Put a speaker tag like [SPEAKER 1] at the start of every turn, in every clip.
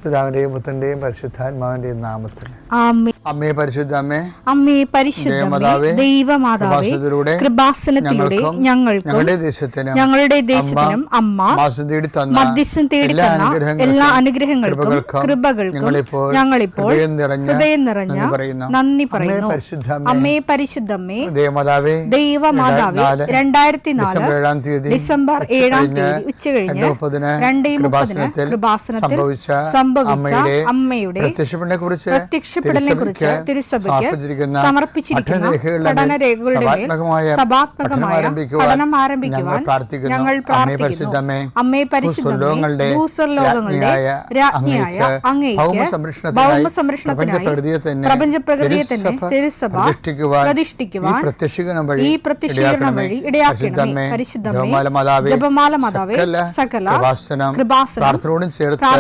[SPEAKER 1] പിതാവിന്റെയും പുത്രന്റെയും പരിശുദ്ധാത്മാവിന്റെയും നാമത്തിൽ അമ്മേ പരിശുദ്ധ അമ്മേ,
[SPEAKER 2] അമ്മേ പരിശുദ്ധ ദൈവമാതാവേ, കൃപാസനത്തിലൂടെ ഞങ്ങൾക്കും ഞങ്ങളുടെ ദേശത്തിനും അമ്മ മധ്യസ്ഥം തേടി തന്ന എല്ലാ അനുഗ്രഹങ്ങൾക്കും കൃപകൾക്കും ഞങ്ങളിപ്പോൾ ഹൃദയം നിറഞ്ഞ നന്ദി പറയുന്നു. അമ്മേ പരിശുദ്ധമ്മേ ദൈവമാതാവേ, 2004 ഡിസംബർ 7 ഉച്ചകഴിഞ്ഞ് 2:30 കൃപാസനത്തിൽ സംഭവിച്ച അമ്മയുടെ പ്രത്യക്ഷപ്പെടലിനെ കുറിച്ച് തിരുസഭയ്ക്ക് സമർപ്പിച്ചിരിക്കുന്ന പഠനരേഖകളുടെ മേൽ സഭാത്മകമായ പഠനം ആരംഭിക്കുവാൻ ഞങ്ങൾ പ്രാർത്ഥിക്കുന്നു. അമ്മേ പരിശുദ്ധമേ, ഭൂസ്വർലോകങ്ങളുടെ രാജ്ഞിയായ അങ്ങേയ്ക്ക് ഭൗമസംരക്ഷണത്തിനായി പ്രപഞ്ചപ്രകൃതിയെ തന്നെ തിരുസഭ പ്രതിഷ്ഠിക്കുവാൻ ഈ പ്രത്യക്ഷീകരണം വഴി ഇടയാക്കണമേ. പരിശുദ്ധമേ, ജപമാല മാതാവേ, സകല കൃപാസനം പ്രാർത്ഥനയോടും ചേർത്ത്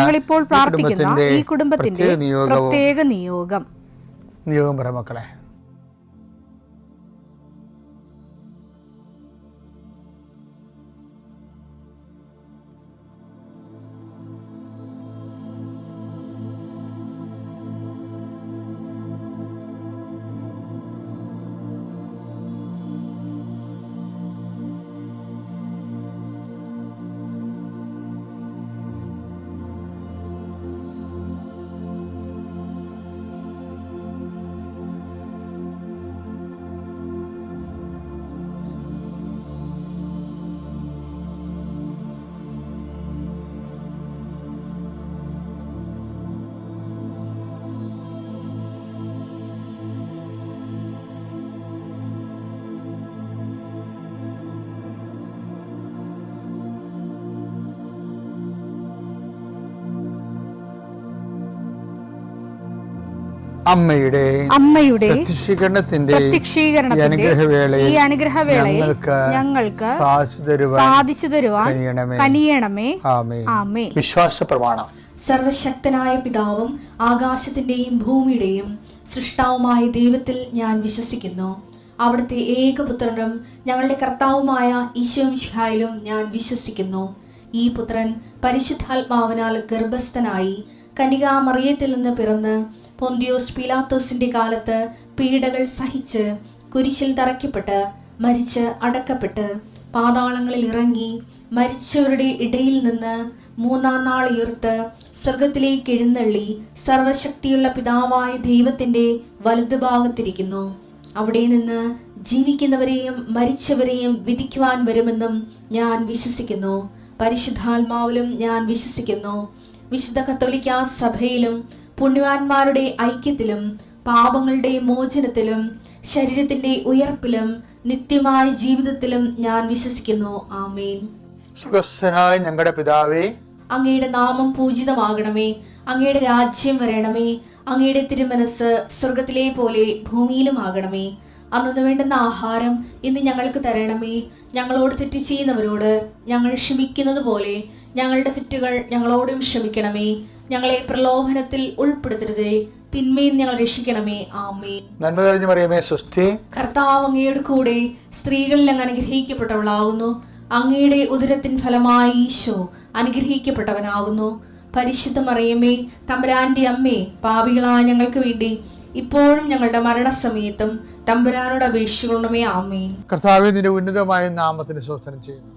[SPEAKER 2] ഞങ്ങളിപ്പോൾ പ്രാർത്ഥിക്കുന്ന ഈ കുടുംബത്തിന്റെ പ്രത്യേക നിയോഗം
[SPEAKER 1] പറ മക്കളെ.
[SPEAKER 2] അമ്മയുടെ
[SPEAKER 1] പ്രത്യക്ഷീകരണത്തിന്റെ
[SPEAKER 2] ഈ അനുഗ്രഹവേളയിൽ ഞങ്ങൾക്ക് സാധിച്ചു തരുവാൻ കനിയണമേ. ആമേൻ.
[SPEAKER 1] വിശ്വാസ പ്രമാണം.
[SPEAKER 3] സർവശക്തനായ പിതാവും ആകാശത്തിന്റെയും ഭൂമിയുടെയും സൃഷ്ടാവുമായ ദൈവത്തിൽ ഞാൻ വിശ്വസിക്കുന്നു. അവിടുത്തെ ഏകപുത്രനും ഞങ്ങളുടെ കർത്താവുമായ ഈശോ മിശിഹായിലും ഞാൻ വിശ്വസിക്കുന്നു. ഈ പുത്രൻ പരിശുദ്ധാത്മാവിനാൽ ഗർഭസ്ഥനായി കന്യകാമറിയത്തിൽ നിന്ന് പിറന്ന് പൊന്തിയോസ് പീലാത്തോസിന്റെ കാലത്ത് പീഡകൾ സഹിച്ച് കുരിശിൽ തറയ്ക്കപ്പെട്ട് മരിച്ച് അടക്കപ്പെട്ട് പാതാളങ്ങളിൽ ഇറങ്ങി മരിച്ചവരുടെ ഇടയിൽ നിന്ന് 3-ാം നാൾ ഉയർത്ത് സ്വർഗത്തിലേക്ക് എഴുന്നള്ളി സർവശക്തിയുള്ള പിതാവായ ദൈവത്തിന്റെ വലതുഭാഗത്തിരിക്കുന്നു. അവിടെ നിന്ന് ജീവിക്കുന്നവരെയും മരിച്ചവരെയും വിധിക്കുവാൻ വരുമെന്നും ഞാൻ വിശ്വസിക്കുന്നു. പരിശുദ്ധാത്മാവിലും ഞാൻ വിശ്വസിക്കുന്നു. വിശുദ്ധ കത്തോലിക്കാ സഭയിലും പുണ്യവാന്മാരുടെ ഐക്യത്തിലും പാപങ്ങളുടെ മോചനത്തിലും ശരീരത്തിന്റെ ഉയർപ്പിലും നിത്യമായ ജീവിതത്തിലും ഞാൻ വിശ്വസിക്കുന്നു. ആമേൻ.
[SPEAKER 1] സുഖസ്ഥനായ ഞങ്ങളുടെ പിതാവേ,
[SPEAKER 3] അങ്ങയുടെ നാമം പൂജിതമാകണമേ. അങ്ങയുടെ രാജ്യം വരണമേ. അങ്ങയുടെ തിരുമനസ് സ്വർഗത്തിലെ പോലെ ഭൂമിയിലും ആകണമേ. അന്നു വേണ്ടുന്ന ആഹാരം ഇന്ന് ഞങ്ങൾക്ക് തരണമേ. ഞങ്ങളോട് തെറ്റ് ചെയ്യുന്നവരോട് ഞങ്ങൾ ക്ഷമിക്കുന്നത് പോലെ ഞങ്ങളുടെ തെറ്റുകൾ ഞങ്ങളോടും ക്ഷമിക്കണമേ. ഞങ്ങളെ പ്രലോഭനത്തിൽ ഉൾപ്പെടുത്തരുതേ, തിന്മയിൽ ഞങ്ങൾ രക്ഷിക്കണമേ. ആമേൻ.
[SPEAKER 1] നന്മ നിറഞ്ഞ മറിയമേ, സ്വസ്തി.
[SPEAKER 3] കർത്താവ് അങ്ങയുടെ കൂടെ സ്ത്രീകളിൽ അങ്ങ് അനുഗ്രഹിക്കപ്പെട്ടവളാകുന്നു. അങ്ങയുടെ ഉദരത്തിൻ ഫലമായി ഈശോ അനുഗ്രഹിക്കപ്പെട്ടവനാകുന്നു. പരിശുദ്ധ മറിയമേ, തമ്പുരാന്റെ അമ്മേ, പാപികളായ ഞങ്ങൾക്ക് വേണ്ടി ഇപ്പോഴും ഞങ്ങളുടെ മരണസമയത്തും തമ്പുരാനോട് അപേക്ഷിക്കണമേ. ആമേൻ.
[SPEAKER 1] കർത്താവേ, നിന്റെ ഉന്നതമായ നാമത്തിന് സ്തോത്രം ചെയ്യുന്നു.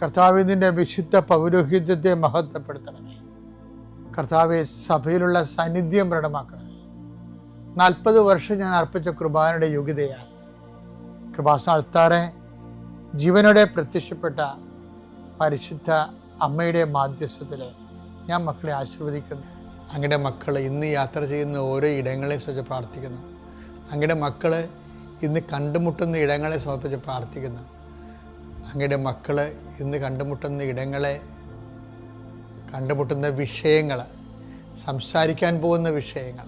[SPEAKER 1] കർത്താവേ, നിന്റെ വിശുദ്ധ പൗരോഹിത്യത്തെ മഹത്വപ്പെടുത്തണമേ. കർത്താവെ, സഭയിലുള്ള സാന്നിധ്യം പ്രകടമാക്കണമേ. 40 വർഷം ഞാൻ അർപ്പിച്ച കൃപാനയുടെ യോഗ്യതയാൽ കൃപാസ്ഥാനത്താറെ ജീവനോടെ പ്രത്യക്ഷപ്പെട്ട പരിശുദ്ധ അമ്മയുടെ മാധ്യസ്ഥത്തിൽ ഞാൻ മക്കളെ ആശീർവദിക്കുന്നു. അങ്ങയുടെ മക്കൾ ഇന്ന് യാത്ര ചെയ്യുന്ന ഓരോ ഇടങ്ങളെ കുറിച്ച് പ്രാർത്ഥിക്കുന്നു. അങ്ങയുടെ മക്കൾ ഇന്ന് കണ്ടുമുട്ടുന്ന ഇടങ്ങളെ സമർപ്പിച്ച് പ്രാർത്ഥിക്കുന്നു. അങ്ങയുടെ മക്കൾ ഇന്ന് കണ്ടുമുട്ടുന്ന ഇടങ്ങളെ, കണ്ടുമുട്ടുന്ന വിഷയങ്ങൾ, സംസാരിക്കാൻ പോകുന്ന വിഷയങ്ങൾ,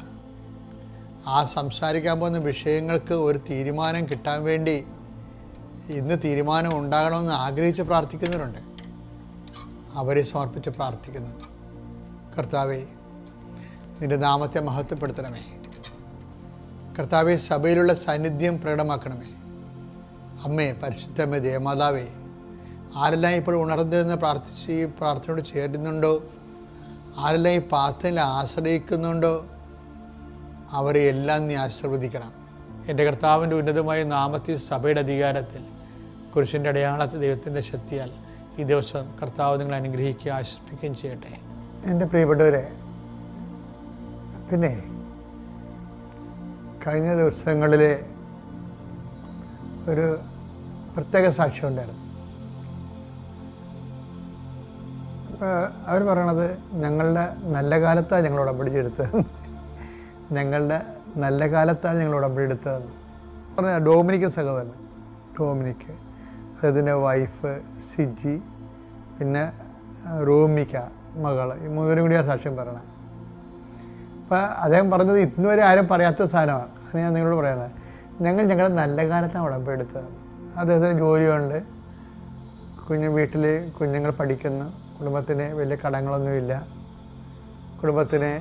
[SPEAKER 1] ആ സംസാരിക്കാൻ പോകുന്ന വിഷയങ്ങൾക്ക് ഒരു തീരുമാനം കിട്ടാൻ വേണ്ടി ഇന്ന് തീരുമാനം ഉണ്ടാകണമെന്ന് ആഗ്രഹിച്ച് പ്രാർത്ഥിക്കുന്നവരുണ്ട്. അവരെ സമർപ്പിച്ച് പ്രാർത്ഥിക്കുന്നു. കർത്താവേ, നിന്റെ നാമത്തെ മഹത്വപ്പെടുത്തണമേ. കർത്താവെ, സഭയിലുള്ള സാന്നിധ്യം പ്രകടമാക്കണമേ. അമ്മേ, പരിശുദ്ധമ്മേ, ദേവമാതാവേ, ആരെല്ലാം ഇപ്പോൾ ഉണർന്നിരുന്ന് ഈ പ്രാർത്ഥനയോട് ചേരുന്നുണ്ടോ, ആരെല്ലാം ഈ പ്രാർത്ഥനയിൽ ആശ്രയിക്കുന്നുണ്ടോ, അവരെ എല്ലാം നീ ആശീർവദിക്കണം. എൻ്റെ കർത്താവിൻ്റെ ഉന്നതമായ നാമത്തിൽ, സഭയുടെ അധികാരത്തിൽ, കുരിശിൻ്റെ അടയാളത്തിൽ, ദൈവത്തിൻ്റെ ശക്തിയാൽ ഈ ദിവസം കർത്താവ് നിങ്ങളെ അനുഗ്രഹിക്കുകയും ആശ്വസിപ്പിക്കുകയും ചെയ്യട്ടെ. എൻ്റെ പ്രിയപ്പെട്ടവരെ, പിന്നെ കഴിഞ്ഞ ദിവസങ്ങളിൽ ഒരു പ്രത്യേക സാക്ഷ്യം ഉണ്ടായിരുന്നു. അവർ പറയണത് ഞങ്ങളുടെ നല്ല കാലത്താണ് ഞങ്ങൾ ഉടമ്പടിച്ചെടുത്തത്, ഞങ്ങളുടെ നല്ല കാലത്താണ് ഞങ്ങൾ ഉടമ്പടിയെടുത്തതെന്ന് പറഞ്ഞാൽ ഡൊമിനിക് സഹോദരൻ, ഡൊമിനിക്, അദ്ദേഹത്തിൻ്റെ വൈഫ് സിജി, പിന്നെ റോമിക്ക മകൾ, ഈ മൂവരും കൂടി ആ സാക്ഷ്യം പറയണം. അപ്പോൾ അദ്ദേഹം പറഞ്ഞത് ഇന്നുവരെ ആരും പറയാത്ത സാധനമാണ്. അത് ഞാൻ നിങ്ങളോട് പറയണത്, ഞങ്ങളുടെ നല്ല കാലത്താണ് ഉടമ്പടിയെടുത്തത്. അദ്ദേഹത്തിന് ജോലിയുണ്ട്, വീട്ടിൽ കുഞ്ഞുങ്ങൾ പഠിക്കുന്നു, കുടുംബത്തിന് വലിയ കടങ്ങളൊന്നുമില്ല, കുടുംബത്തിന്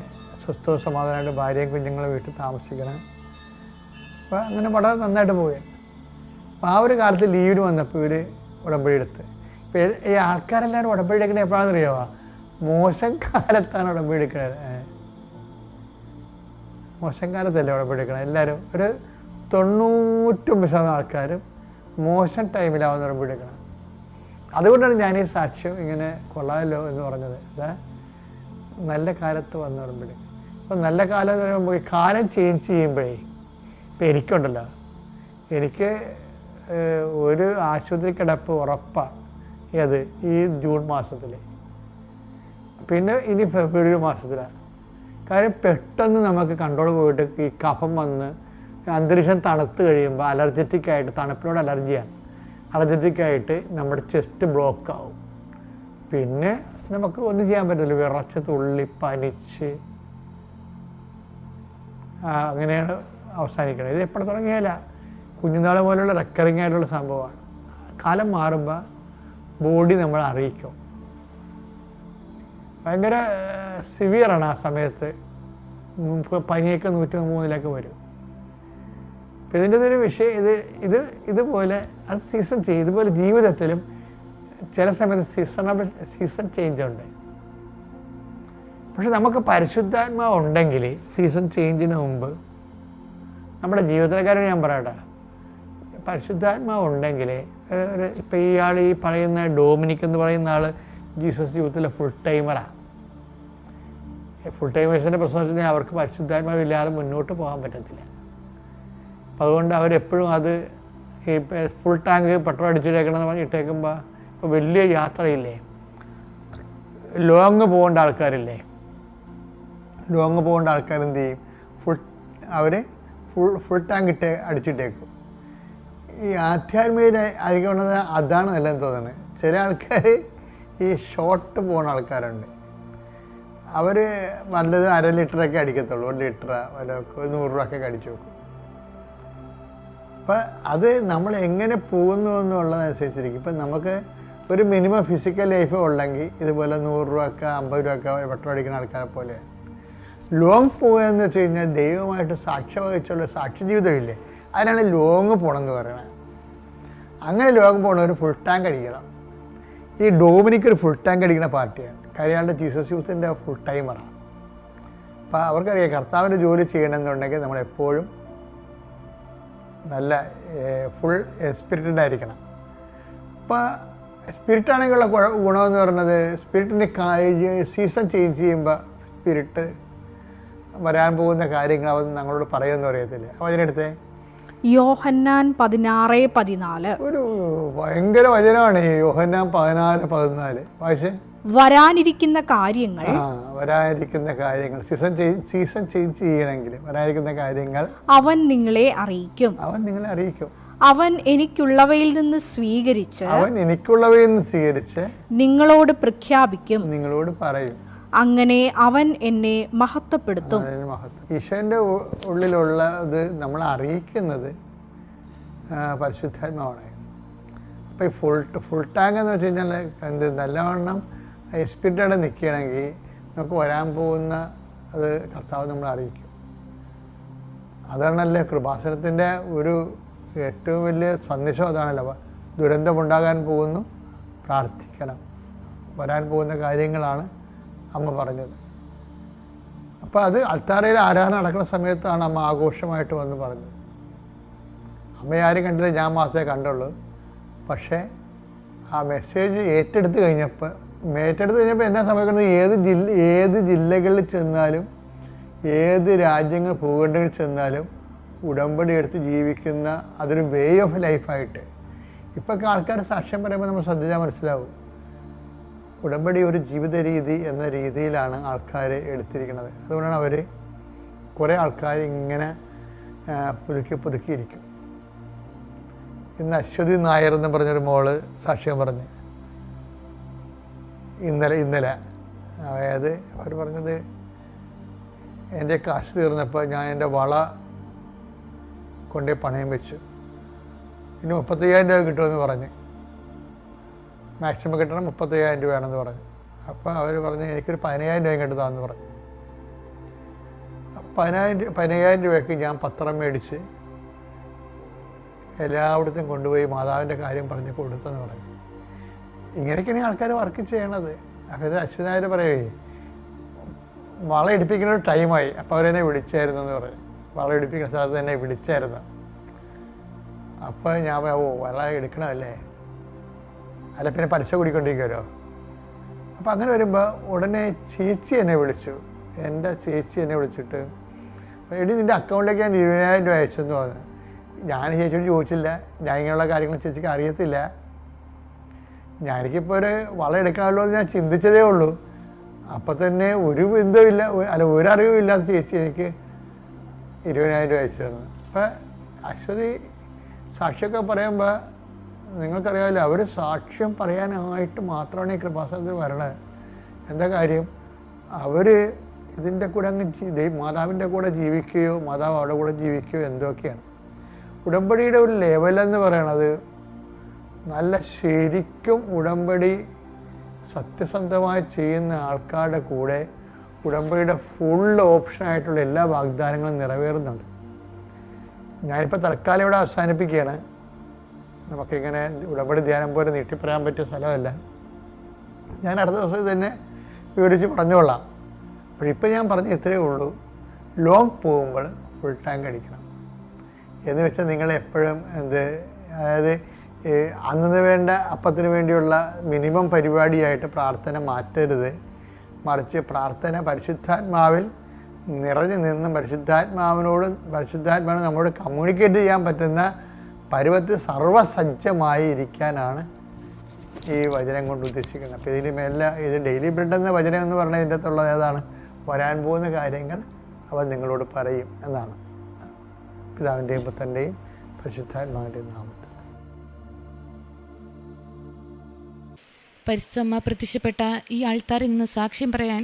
[SPEAKER 1] സ്വസ്ഥവും സമാധാനമായിട്ട് ഭാര്യയും കുഞ്ഞുങ്ങളും വീട്ടിൽ താമസിക്കണം. അപ്പോൾ അങ്ങനെ വളരെ നന്നായിട്ട് പോയി. അപ്പോൾ ആ ഒരു കാലത്ത് ലീവിന് വന്നപ്പോൾ ഇവർ ഉടമ്പടി എടുത്ത്. ഇപ്പോൾ ഈ ആൾക്കാരെല്ലാവരും ഉടമ്പടി എടുക്കുന്നത് എപ്പോഴാണെന്ന് അറിയാമോ? മോശം കാലത്താണ് ഉടമ്പടി എടുക്കുന്നത്. മോശം കാലത്തല്ലേ ഉടമ്പടി എടുക്കണം. എല്ലാവരും ഒരു 99% ആൾക്കാരും മോശം ടൈമിലാവുന്ന ഉടമ്പടി എടുക്കണം. അതുകൊണ്ടാണ് ഞാൻ ഈ സാക്ഷ്യം ഇങ്ങനെ കൊള്ളാമല്ലോ എന്ന് പറഞ്ഞത്. നല്ല കാലത്ത് വന്ന ഉടമ്പടി. അപ്പം നല്ല കാലം എന്ന് പറയുമ്പോൾ ഈ കാലം ചേഞ്ച് ചെയ്യുമ്പോഴേ, ഇപ്പം എനിക്കുണ്ടല്ലോ, എനിക്ക് ഒരു ആശുപത്രി കിടപ്പ് ഉറപ്പാണ്. അത് ഈ ജൂൺ മാസത്തിൽ, പിന്നെ ഇനി ഫെബ്രുവരി മാസത്തിലാണ്. കാര്യം പെട്ടെന്ന് നമുക്ക് കൺട്രോൾ പോയിട്ട് ഈ കഫം വന്ന് അന്തരീക്ഷം തണുത്ത് കഴിയുമ്പോൾ അലർജറ്റിക്കായിട്ട്, തണുപ്പിനോട് അലർജിയാണ്, അലർജറ്റിക്കായിട്ട് നമ്മുടെ ചെസ്റ്റ് ബ്ലോക്ക് ആവും. പിന്നെ നമുക്ക് ഒന്നും ചെയ്യാൻ പറ്റില്ല, വിറച്ച് തുള്ളി പനിച്ച് അങ്ങനെയാണ് അവസാനിക്കുന്നത്. ഇത് എപ്പോഴും തുടങ്ങിയാല കുഞ്ഞുനാൾ പോലുള്ള റെക്കറിങ് ആയിട്ടുള്ള സംഭവമാണ്. കാലം മാറുമ്പോൾ ബോഡി നമ്മൾ അറിയിക്കും. ഭയങ്കര സിവിയറാണ് ആ സമയത്ത്. പനിയൊക്കെ 103 വരും. അപ്പം ഇതിൻ്റെ ഒരു വിഷയം ഇതുപോലെ അത് സീസൺ ചെയ്യും. ഇതുപോലെ ജീവിതത്തിലും ചില സമയത്ത് സീസൺ ചേഞ്ച് ഉണ്ട്. പക്ഷെ നമുക്ക് പരിശുദ്ധാത്മാവ് ഉണ്ടെങ്കിൽ സീസൺ ചേഞ്ചിന് മുമ്പ് നമ്മുടെ ജീവിതക്കാരോട് ഞാൻ പറയട്ടെ, പരിശുദ്ധാത്മാവ് ഉണ്ടെങ്കിൽ ഇപ്പം ഇയാൾ ഈ പറയുന്ന ഡൊമിനിക് എന്ന് പറയുന്ന ആൾ ജീസസ് യൂത്തിലെ ഫുൾ ടൈമറാണ്. ഫുൾ ടൈമേഴ്സിൻ്റെ പ്രശ്നം വെച്ചാൽ അവർക്ക് പരിശുദ്ധാത്മാവില്ലാതെ മുന്നോട്ട് പോകാൻ പറ്റത്തില്ല. അപ്പം അതുകൊണ്ട് അവരെപ്പോഴും അത് ഈ ഫുൾ ടാങ്ക് പെട്രോൾ അടിച്ചിട്ടേക്കണമെന്ന് പറഞ്ഞ് ഇട്ടേക്കുമ്പോൾ ഇപ്പോൾ വലിയ യാത്രയില്ലേ, ലോങ് പോകേണ്ട ആൾക്കാരില്ലേ, ലോങ് പോകേണ്ട ആൾക്കാർ എന്ത് ചെയ്യും? അവർ ഫുൾ ടാങ്ക് അടിച്ചിട്ടേക്കും. ഈ ആധ്യാത്മിക ആയിരിക്കുന്നത് അതാണ് നല്ലതെന്ന് തോന്നുന്നത്. ചില ആൾക്കാർ ഈ ഷോർട്ട് പോകുന്ന ആൾക്കാരുണ്ട്. അവർ നല്ലത് 1/2 ലിറ്ററൊക്കെ അടിക്കത്തുള്ളൂ, 1 ലിറ്റർ വല്ല 100 രൂപയൊക്കെ അടിച്ചു വെക്കും. അപ്പം അത് നമ്മൾ എങ്ങനെ പോകുന്നു എന്നുള്ളതനുസരിച്ചിരിക്കും. ഇപ്പം നമുക്ക് ഒരു മിനിമം ഫിസിക്കൽ ലൈഫ് ഉണ്ടെങ്കിൽ ഇതുപോലെ 100 രൂപയൊക്കെ 50 രൂപയൊക്കെ പെട്രോൾ അടിക്കുന്ന ആൾക്കാരെ പോലെ. ലോങ് പോകുകയെന്ന് വെച്ച് കഴിഞ്ഞാൽ ദൈവമായിട്ട് സാക്ഷ്യം വഹിച്ചുള്ള സാക്ഷി ജീവിതമില്ലേ, അതിനാണ് ലോങ് പോകണമെന്ന് പറയണത്. അങ്ങനെ ലോങ് പോകണവർ ഫുൾ ടാങ്ക് അടിക്കണം. ഈ ഡൊമിനിക് ഒരു ഫുൾ ടാങ്ക് അടിക്കുന്ന പാർട്ടിയാണ്. കാര്യങ്ങളുടെ ജീസസ് യൂത്തിൻ്റെ ഫുൾ ടൈമറാണ്. അപ്പം അവർക്കറിയാം കർത്താവിൻ്റെ ജോലി ചെയ്യണമെന്നുണ്ടെങ്കിൽ നമ്മളെപ്പോഴും നല്ല ഫുൾ സ്പിരിറ്റഡ് ആയിരിക്കണം. അപ്പോൾ സ്പിരിറ്റാണെങ്കിലുള്ള ഗുണമെന്ന് പറയുന്നത്, സ്പിരിറ്റിൻ്റെ സീസൺ ചേഞ്ച് ചെയ്യുമ്പോൾ സ്പിരിറ്റ് വരാൻ പോകുന്ന കാര്യങ്ങൾ അവൻ ഞങ്ങളോട് പറയുമെന്ന് അറിയത്തില്ല. അപ്പോൾ അതിനടുത്ത്
[SPEAKER 2] യോഹന്നാൻ 16:14
[SPEAKER 1] ഒരു ഭയങ്കര വചനമാണ്. യോഹന്നാൻ 16:14 വായിച്ചേ.
[SPEAKER 2] വരാനിരിക്കുന്ന കാര്യങ്ങൾ
[SPEAKER 1] സീസൺ ചേഞ്ച് ചെയ്യണമെങ്കിൽ വരാനിരിക്കുന്ന കാര്യങ്ങൾ
[SPEAKER 2] അവൻ നിങ്ങളെ അറിയിക്കും. അവൻ എനിക്കുള്ളവയിൽ നിന്ന് സ്വീകരിച്ച് നിങ്ങളോട് പ്രഖ്യാപിക്കും,
[SPEAKER 1] നിങ്ങളോട് പറയും.
[SPEAKER 2] അങ്ങനെ അവൻ എന്നെ മഹത്വപ്പെടുത്തും.
[SPEAKER 1] ഈശോന്റെ ഉള്ളിലുള്ളത് നമ്മൾ അറിയിക്കുന്നത് പരിശുദ്ധാത്മാവാണ്. അപ്പോൾ ഈ ഫുൾ ടാങ്ക് എന്ന് വെച്ച് കഴിഞ്ഞാൽ എന്ത് നല്ലവണ്ണം സ്പിരിറ്റോടെ നിൽക്കുകയാണെങ്കിൽ നമുക്ക് വരാൻ പോകുന്ന അത് കർത്താവ് നമ്മൾ അറിയിക്കും. അതാണല്ലേ കൃപാസനത്തിൻ്റെ ഒരു ഏറ്റവും വലിയ സന്ദേശം അതാണല്ലോ. ദുരന്തമുണ്ടാകാൻ പോകുന്നു, പ്രാർത്ഥിക്കണം. വരാൻ പോകുന്ന കാര്യങ്ങളാണ് അമ്മ പറഞ്ഞത്. അപ്പോൾ അത് അൾത്താരയിൽ ആരാധന നടക്കുന്ന സമയത്താണ് അമ്മ ആഘോഷമായിട്ട് വന്ന് പറഞ്ഞത്. അമ്മയാരും കണ്ടില്ല, ഞാൻ മാത്രമേ കണ്ടുള്ളൂ. പക്ഷേ ആ മെസ്സേജ് ഏറ്റെടുത്ത് കഴിഞ്ഞപ്പോൾ എന്നാ സംഭവിക്കുന്നത്, ഏത് ജില്ലകളിൽ ചെന്നാലും ഏത് രാജ്യങ്ങൾ ഭൂഖണ്ഡങ്ങളിൽ ചെന്നാലും ഉടമ്പടി എടുത്ത് ജീവിക്കുന്ന അതൊരു വേ ഓഫ് ലൈഫായിട്ട് ഇപ്പോഴൊക്കെ ആൾക്കാർ സാക്ഷ്യം പറയുമ്പോൾ നമ്മൾ ശ്രദ്ധിച്ചാൽ മനസ്സിലാവും. ഉടമ്പടി ഒരു ജീവിത രീതി എന്ന രീതിയിലാണ് ആൾക്കാർ എടുത്തിരിക്കുന്നത്. അതുകൊണ്ടാണ് അവർ കുറേ ആൾക്കാർ ഇങ്ങനെ പുതുക്കിയിരിക്കും. ഇന്ന് അശ്വതി നായർ എന്ന് പറഞ്ഞൊരു മോള് സാക്ഷ്യം പറഞ്ഞ് ഇന്നലെ അതായത് അവർ പറഞ്ഞത്, എൻ്റെ കാശ് തീർന്നപ്പോൾ ഞാൻ എൻ്റെ വള കൊണ്ടേ പണയം വെച്ചു, ഇനി 35,000 രൂപ കിട്ടുമെന്ന് പറഞ്ഞ്, മാക്സിമം കിട്ടണം 35,000 രൂപയാണെന്ന് പറഞ്ഞു. അപ്പോൾ അവർ പറഞ്ഞ് എനിക്കൊരു 15,000 രൂപയും കിട്ടുന്നതാണെന്ന് പറഞ്ഞു. 15,000 രൂപയ്ക്ക് ഞാൻ പത്രം മേടിച്ച് എല്ലായിടത്തും കൊണ്ടുപോയി മാതാവിൻ്റെ കാര്യം പറഞ്ഞ് കൊടുത്തെന്ന് പറഞ്ഞു. ഇങ്ങനെയൊക്കെയാണ് ആൾക്കാർ വർക്ക് ചെയ്യണത്. അപ്പോൾ അശ്വനായർ പറയേ, വള ഇടിപ്പിക്കുന്ന ഒരു ടൈമായി, അപ്പോൾ അവരെന്നെ വിളിച്ചായിരുന്നു എന്ന് പറയും. വള ഇടിപ്പിക്കുന്ന സ്ഥലത്ത് തന്നെ വിളിച്ചായിരുന്നു. അപ്പോൾ ഞാൻ വള എടുക്കണമല്ലേ, അല്ല പിന്നെ പലിശ കൂടിക്കൊണ്ടിരിക്കുമല്ലോ. അപ്പോൾ അങ്ങനെ വരുമ്പോൾ ഉടനെ ചേച്ചി എന്നെ വിളിച്ചു. എൻ്റെ ചേച്ചി എന്നെ വിളിച്ചിട്ട്, എടി നിൻ്റെ അക്കൗണ്ടിലേക്ക് ഞാൻ 20,000 രൂപ അയച്ചെന്ന് പറഞ്ഞു. ഞാൻ ചേച്ചിയോട് ചോദിച്ചില്ല, ഞാൻ ഇങ്ങനെയുള്ള കാര്യങ്ങൾ ചേച്ചിക്ക് അറിയത്തില്ല. എനിക്കിപ്പോൾ ഒരു വള എടുക്കണമല്ലോ എന്ന് ഞാൻ ചിന്തിച്ചതേ ഉള്ളൂ. അപ്പം തന്നെ ഒരു ബന്ധവുമില്ല, അല്ല ഒരറിവും ഇല്ലാത്ത ചേച്ചി എനിക്ക് 20,000 രൂപ അയച്ചു തന്നു. അപ്പം അശ്വതി സാക്ഷിയൊക്കെ പറയുമ്പോൾ നിങ്ങൾക്കറിയാമല്ലോ, അവർ സാക്ഷ്യം പറയാനായിട്ട് മാത്രമാണ് ഈ കൃപാസനത്തിൽ വരണത്. എന്താ കാര്യം, അവർ ഇതിൻ്റെ കൂടെ അങ്ങ് മാതാവിൻ്റെ കൂടെ ജീവിക്കുകയോ മാതാവ് അവരുടെ കൂടെ ജീവിക്കുകയോ എന്തൊക്കെയാണ്. ഉടമ്പടിയുടെ ഒരു ലെവലെന്ന് പറയണത് നല്ല ശരിക്കും ഉടമ്പടി സത്യസന്ധമായി ചെയ്യുന്ന ആൾക്കാരുടെ കൂടെ ഉടമ്പടിയുടെ ഫുൾ ഓപ്ഷനായിട്ടുള്ള എല്ലാ വാഗ്ദാനങ്ങളും നിറവേറുന്നുണ്ട്. ഞാനിപ്പോൾ തൽക്കാലം ഇവിടെ അവസാനിപ്പിക്കുകയാണ്. നമുക്കിങ്ങനെ ഉടമ്പടി ധ്യാനം പോലെ നീട്ടിപ്പറയാൻ പറ്റിയ സ്ഥലമല്ല. ഞാൻ അടുത്ത ദിവസം തന്നെ വിവരിച്ച് പറഞ്ഞുകൊള്ളാം. അപ്പോഴിപ്പോൾ ഞാൻ പറഞ്ഞ ഇത്രയേ ഉള്ളൂ, ലോങ് പോകുമ്പോൾ ഫുൾ ടാങ്ക് അടിക്കണം എന്ന് വെച്ചാൽ നിങ്ങളെപ്പോഴും അതായത് അന്ന് വേണ്ട അപ്പത്തിന് വേണ്ടിയുള്ള മിനിമം പരിപാടിയായിട്ട് പ്രാർത്ഥന മാറ്റരുത്. മറിച്ച് പ്രാർത്ഥന പരിശുദ്ധാത്മാവിൽ നിറഞ്ഞു നിന്ന് പരിശുദ്ധാത്മാവിന് നമ്മോട് കമ്മ്യൂണിക്കേറ്റ് ചെയ്യാൻ പറ്റുന്ന പരുവത്തിൽ സർവ്വസജ്ജമായി ഇരിക്കാനാണ് ഈ വചനം കൊണ്ട് ഉദ്ദേശിക്കുന്നത്. അപ്പോൾ ഇതിന് മേലെ ഇത് ഡെയിലി ബ്രെഡ് എന്ന വചനം എന്ന് പറഞ്ഞാൽ ഇതിൻ്റെ അകത്തുള്ളത് ഏതാണ്, വരാൻ പോകുന്ന കാര്യങ്ങൾ അവൻ നിങ്ങളോട് പറയും എന്നാണ്. പിതാവിൻ്റെയും പുത്രൻ്റെയും പരിശുദ്ധാത്മാവിൻ്റെയും നാമത്തിൽ.
[SPEAKER 4] പരിശുദ്ധമ്മ പ്രത്യക്ഷപ്പെട്ട ഈ ആൾത്താരിൽ നിന്ന് സാക്ഷ്യം പറയാൻ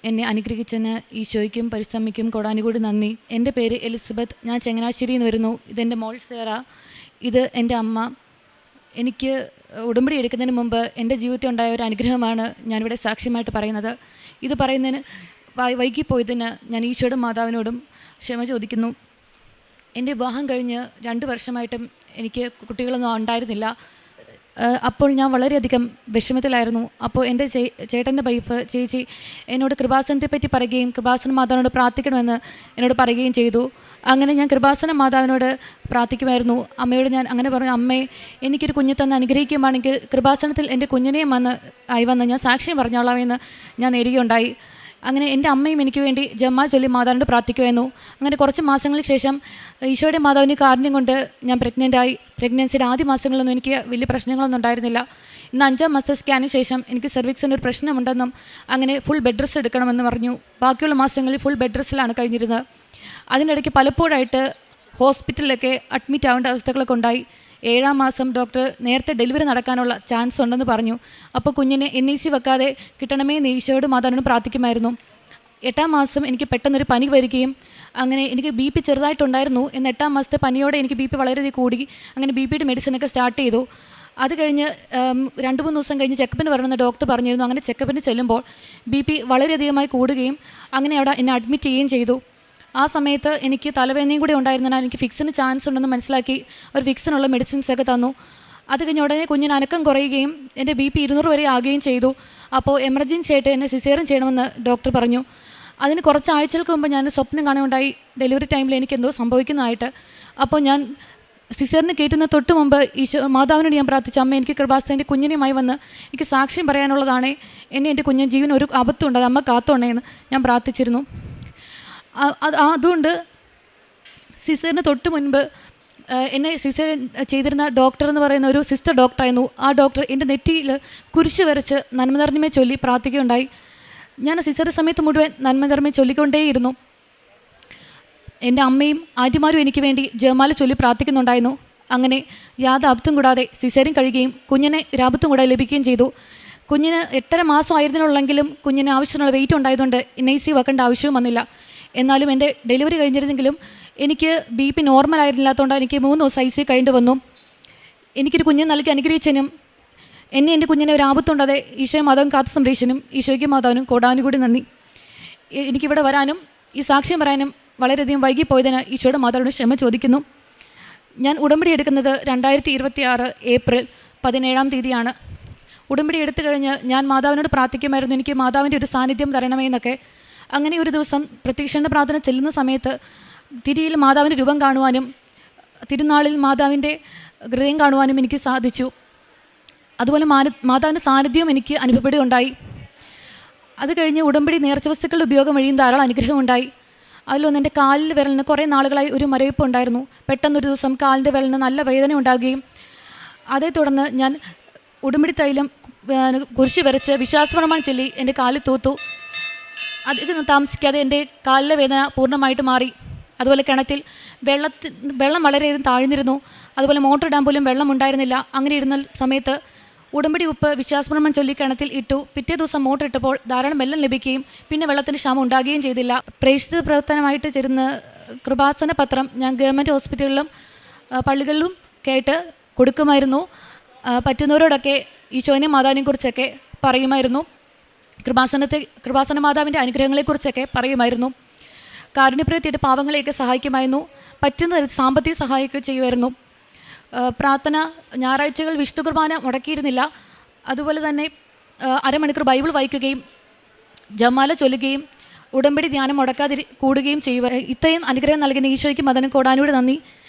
[SPEAKER 4] എന്നെ അനുഗ്രഹിച്ചതിന് ഈശോയ്ക്കും പരിശുദ്ധമ്മയ്ക്കും കോടാനുകൂടി നന്ദി. എൻ്റെ പേര് എലിസബത്ത്, ഞാൻ ചങ്ങനാശ്ശേരിയിൽ നിന്ന് വരുന്നു. ഇതെൻ്റെ മോൾ സേറ, ഇത് എൻ്റെ അമ്മ. എനിക്ക് ഉടമ്പടി എടുക്കുന്നതിന് മുമ്പ് എൻ്റെ ജീവിതത്തിൽ ഉണ്ടായ ഒരു അനുഗ്രഹമാണ് ഞാനിവിടെ സാക്ഷ്യമായിട്ട് പറയുന്നത്. ഇത് പറയുന്നതിന് വൈകിപ്പോയതിന് ഞാൻ ഈശോയോടും മാതാവിനോടും ക്ഷമ ചോദിക്കുന്നു. എൻ്റെ വിവാഹം കഴിഞ്ഞ് 2 വർഷമായിട്ടും എനിക്ക് കുട്ടികളൊന്നും ഉണ്ടായിരുന്നില്ല. അപ്പോൾ ഞാൻ വളരെയധികം വിഷമത്തിലായിരുന്നു. അപ്പോൾ എൻ്റെ ചേട്ടൻ്റെ വൈഫ് ചേച്ചി എന്നോട് കൃപാസനത്തെപ്പറ്റി പറയുകയും കൃപാസന മാതാവിനോട് പ്രാർത്ഥിക്കണമെന്ന് എന്നോട് പറയുകയും ചെയ്തു. അങ്ങനെ ഞാൻ കൃപാസന മാതാവിനോട് പ്രാർത്ഥിക്കുമായിരുന്നു. അമ്മയോട് ഞാൻ അങ്ങനെ പറഞ്ഞു, അമ്മേ എനിക്കൊരു കുഞ്ഞ് തന്ന് അനുഗ്രഹിക്കുവാണെങ്കിൽ കൃപാസനത്തിൽ എൻ്റെ കുഞ്ഞിനെയും വന്ന് ഞാൻ സാക്ഷ്യം പറഞ്ഞോളാമെന്ന് ഞാൻ നേരുകയുണ്ടായി. അങ്ങനെ എൻ്റെ അമ്മയും എനിക്ക് വേണ്ടി ജമ്മാ ചൊല്ലി മാതാവിനോട് പ്രാർത്ഥിക്കുമായിരുന്നു. അങ്ങനെ കുറച്ച് മാസങ്ങൾക്ക് ശേഷം ഈശോയുടെ മാതാവിൻ്റെ കാരുണ്യം കൊണ്ട് ഞാൻ പ്രഗ്നൻ്റായി. പ്രഗ്നൻസിയുടെ ആദ്യ മാസങ്ങളിലൊന്നും എനിക്ക് വലിയ പ്രശ്നങ്ങളൊന്നും ഉണ്ടായിരുന്നില്ല. ഇന്ന് 5ാം മാസത്തെ സ്കാനിന് ശേഷം എനിക്ക് സെർവിക്സിൻ്റെ ഒരു പ്രശ്നമുണ്ടെന്നും അങ്ങനെ ഫുൾ ബെഡ് റെസ്റ്റ് എടുക്കണമെന്ന് പറഞ്ഞു. ബാക്കിയുള്ള മാസങ്ങളിൽ ഫുൾ ബെഡ് റെസ്റ്റിലാണ് കഴിഞ്ഞിരുന്നത്. അതിനിടയ്ക്ക് പലപ്പോഴായിട്ട് ഹോസ്പിറ്റലിലൊക്കെ അഡ്മിറ്റ് ആവേണ്ട അവസ്ഥകളൊക്കെ ഉണ്ടായി. 7ാം മാസം ഡോക്ടർ നേരത്തെ ഡെലിവറി നടക്കാനുള്ള ചാൻസ് ഉണ്ടെന്ന് പറഞ്ഞു. അപ്പോൾ കുഞ്ഞിനെ NIC വെക്കാതെ കിട്ടണമേ എന്ന് ഈശോയോട് മാതാവിനോട് പ്രാർത്ഥിക്കുമായിരുന്നു. 8ാം മാസം എനിക്ക് പെട്ടെന്നൊരു പനി വരികയും അങ്ങനെ എനിക്ക് BP ചെറുതായിട്ടുണ്ടായിരുന്നു. എന്ന് 8ാം മാസത്തെ പനിയോടെ എനിക്ക് BP വളരെയധികം കൂടി. അങ്ങനെ BPയുടെ മെഡിസിനൊക്കെ സ്റ്റാർട്ട് ചെയ്തു. അത് കഴിഞ്ഞ് 2-3 ദിവസം കഴിഞ്ഞ് ചെക്കപ്പിന് വരണമെന്ന് ഡോക്ടർ പറഞ്ഞിരുന്നു. അങ്ങനെ ചെക്കപ്പിന് ചെല്ലുമ്പോൾ BP വളരെയധികമായി കൂടുകയും അങ്ങനെ അവിടെ എന്നെ അഡ്മിറ്റ് ചെയ്യുകയും ചെയ്തു. ആ സമയത്ത് എനിക്ക് തലവേദനയും കൂടി ഉണ്ടായിരുന്നതിനാൽ എനിക്ക് ഫിക്സിന് ചാൻസ് ഉണ്ടെന്ന് മനസ്സിലാക്കി ഒരു ഫിക്സിനുള്ള മെഡിസിൻസൊക്കെ തന്നു. അത് കഴിഞ്ഞ ഉടനെ കുഞ്ഞിന് അനക്കം കുറയുകയും എൻ്റെ BP 200 വരെ ആകുകയും ചെയ്തു. അപ്പോൾ എമർജൻസി ആയിട്ട് എന്നെ സിസേറിയൻ ചെയ്യണമെന്ന് ഡോക്ടർ പറഞ്ഞു. അതിന് കുറച്ച് ആഴ്ചകൾക്ക് മുമ്പ് ഞാൻ സ്വപ്നം കാണുകയുണ്ടായി, ഡെലിവറി ടൈമിൽ എനിക്കെന്തോ സംഭവിക്കുന്നതായിട്ട്. അപ്പോൾ ഞാൻ സിസേറിന് കയറ്റുന്ന തൊട്ട് മുമ്പ് മാതാവിനോട് ഞാൻ പ്രാർത്ഥിച്ചു, അമ്മ എനിക്ക് കൃപാസനത്തിൻ്റെ കുഞ്ഞിനെയുമായി വന്ന് എനിക്ക് സാക്ഷ്യം പറയാനുള്ളതാണ്, എൻ്റെ കുഞ്ഞിന് ജീവൻ ഒരു അബദ്ധമുണ്ട്, അത് അമ്മ കാത്തോണേ എന്ന് ഞാൻ പ്രാർത്ഥിച്ചിരുന്നു. അതുകൊണ്ട് സിസേറിന് തൊട്ട് മുൻപ് എന്നെ സിസേറിയൻ ചെയ്തിരുന്ന ഡോക്ടർ എന്ന് പറയുന്ന ഒരു സിസ്റ്റർ ഡോക്ടറായിരുന്നു. ആ ഡോക്ടർ എൻ്റെ നെറ്റിയിൽ കുരിശ് വരച്ച് നന്മ നിറഞ്ഞമേ ചൊല്ലി പ്രാർത്ഥിക്കുകയുണ്ടായി. ഞാൻ സിസേറിയൻ സമയത്ത് മുഴുവൻ നന്മ നിറഞ്ഞമേ ചൊല്ലിക്കൊണ്ടേയിരുന്നു. എൻ്റെ അമ്മയും ആൻറ്റിമാരും എനിക്ക് വേണ്ടി ജപമാല ചൊല്ലി പ്രാർത്ഥിക്കുന്നുണ്ടായിരുന്നു. അങ്ങനെ യാതൊരു അബദ്ധം കൂടാതെ സിസേറിയൻ കഴിയുകയും കുഞ്ഞിനെ ഒരബദ്ധം കൂടാതെ ലഭിക്കുകയും ചെയ്തു. കുഞ്ഞിന് 8.5 മാസം ആയിരുന്നുള്ളെങ്കിലും കുഞ്ഞിന് ആവശ്യമുള്ള വെയിറ്റ് ഉണ്ടായതുകൊണ്ട് NIC വെക്കേണ്ട ആവശ്യവും വന്നില്ല. എന്നാലും എൻ്റെ ഡെലിവറി കഴിഞ്ഞിരുന്നെങ്കിലും എനിക്ക് BP നോർമൽ ആയിരുന്നില്ലാത്തതുകൊണ്ട് എനിക്ക് 3 ദിവസം ICU കഴിഞ്ഞിട്ട് വന്നു. എനിക്കൊരു കുഞ്ഞിനെ നൽകി അനുഗ്രഹിച്ചതിനും എൻ്റെ കുഞ്ഞിനെ ഒരു ആപത്തുണ്ടാതെ ഈശോയെ മാതാവും കാത്തു സംരക്ഷിച്ചതിനും ഈശോയ്ക്കും മാതാവിനും കോടാനുകൂടി നന്ദി. എനിക്കിവിടെ വരാനും ഈ സാക്ഷ്യം പറയാനും വളരെയധികം വൈകിപ്പോയതിന് ഈശോയുടെ മാതാവിനോട് ക്ഷമ ചോദിക്കുന്നു. ഞാൻ ഉടമ്പടി എടുക്കുന്നത് 2026 ഏപ്രിൽ 17-ാം തീയതിയാണ്. ഉടമ്പടി എടുത്തു കഴിഞ്ഞ് ഞാൻ മാതാവിനോട് പ്രാർത്ഥിക്കുമായിരുന്നു, എനിക്ക് മാതാവിൻ്റെ ഒരു സാന്നിധ്യം തരണമേ എന്നൊക്കെ. അങ്ങനെ ഒരു ദിവസം പ്രത്യക്ഷീകരണ പ്രാർത്ഥന ചെല്ലുന്ന സമയത്ത് തിരിയിൽ മാതാവിൻ്റെ രൂപം കാണുവാനും തിരുനാളിൽ മാതാവിൻ്റെ ഹൃദയം കാണുവാനും എനിക്ക് സാധിച്ചു. അതുപോലെ മാതാവിൻ്റെ സാന്നിധ്യവും എനിക്ക് അനുഭവപ്പെടുകയുണ്ടായി. അത് കഴിഞ്ഞ് ഉടമ്പടി നേർച്ച വസ്തുക്കളുടെ ഉപയോഗം വഴിയും ധാരാളം അനുഗ്രഹമുണ്ടായി. അതിലൊന്ന് എൻ്റെ കാലിൽ വിരലിന് കുറേ നാളുകളായി ഒരു മരവിപ്പ് ഉണ്ടായിരുന്നു. പെട്ടെന്നൊരു ദിവസം കാലിൻ്റെ വിരലിന് നല്ല വേദന ഉണ്ടാകുകയും അതേ തുടർന്ന് ഞാൻ ഉടമ്പടി തൈലം കുരിശ് വരച്ച് വിശ്വാസപ്രമാണം ചൊല്ലി എൻ്റെ കാലിൽ തൂത്തു. അധികം താമസിക്കാതെ എൻ്റെ കാലിലെ വേദന പൂർണ്ണമായിട്ട് മാറി. അതുപോലെ കിണറ്റിൽ വെള്ളം വളരെയധികം താഴ്ന്നിരുന്നു. അതുപോലെ മോട്ടർ ഇടാൻ പോലും വെള്ളം ഉണ്ടായിരുന്നില്ല. അങ്ങനെ ഇരുന്ന സമയത്ത് ഉടമ്പടി ഉപ്പ് വിശ്വാസപ്രമാണം ചൊല്ലി കിണറ്റിൽ ഇട്ടു. പിറ്റേ ദിവസം മോട്ടർ ഇട്ടപ്പോൾ ധാരാളം വെള്ളം ലഭിക്കുകയും പിന്നെ വെള്ളത്തിന് ക്ഷാമം ഉണ്ടാകുകയും ചെയ്തില്ല. പ്രേക്ഷിത പ്രവർത്തനമായിട്ട് ചേരുന്ന കൃപാസന പത്രം ഞാൻ ഗവൺമെൻറ് ഹോസ്പിറ്റലുകളിലും പള്ളികളിലും കേട്ട് കൊടുക്കുമായിരുന്നു. പറ്റുന്നവരോടൊക്കെ ഈശോനെയും മാതാവിനെയും കുറിച്ചൊക്കെ പറയുമായിരുന്നു. കൃപാസന മാതാവിൻ്റെ അനുഗ്രഹങ്ങളെക്കുറിച്ചൊക്കെ പറയുമായിരുന്നു. കാരുണ്യപ്രവൃത്തിയായിട്ട് പാവങ്ങളെയൊക്കെ സഹായിക്കുമായിരുന്നു. പറ്റുന്ന സാമ്പത്തിക സഹായമൊക്കെ ചെയ്യുമായിരുന്നു. പ്രാർത്ഥന ഞായറാഴ്ചകൾ വിശുദ്ധ കുർബാന മുടക്കിയിരുന്നില്ല. അതുപോലെ തന്നെ അരമണിക്കൂർ ബൈബിൾ വായിക്കുകയും ജപമാല ചൊല്ലുകയും ഉടമ്പടി ധ്യാനം മുടക്കാതെ കൂടുകയും ചെയ്യുക. ഇത്രയും അനുഗ്രഹം നൽകുന്ന ഈശോയ്ക്ക് മദനം കോടാനോട് നന്ദി.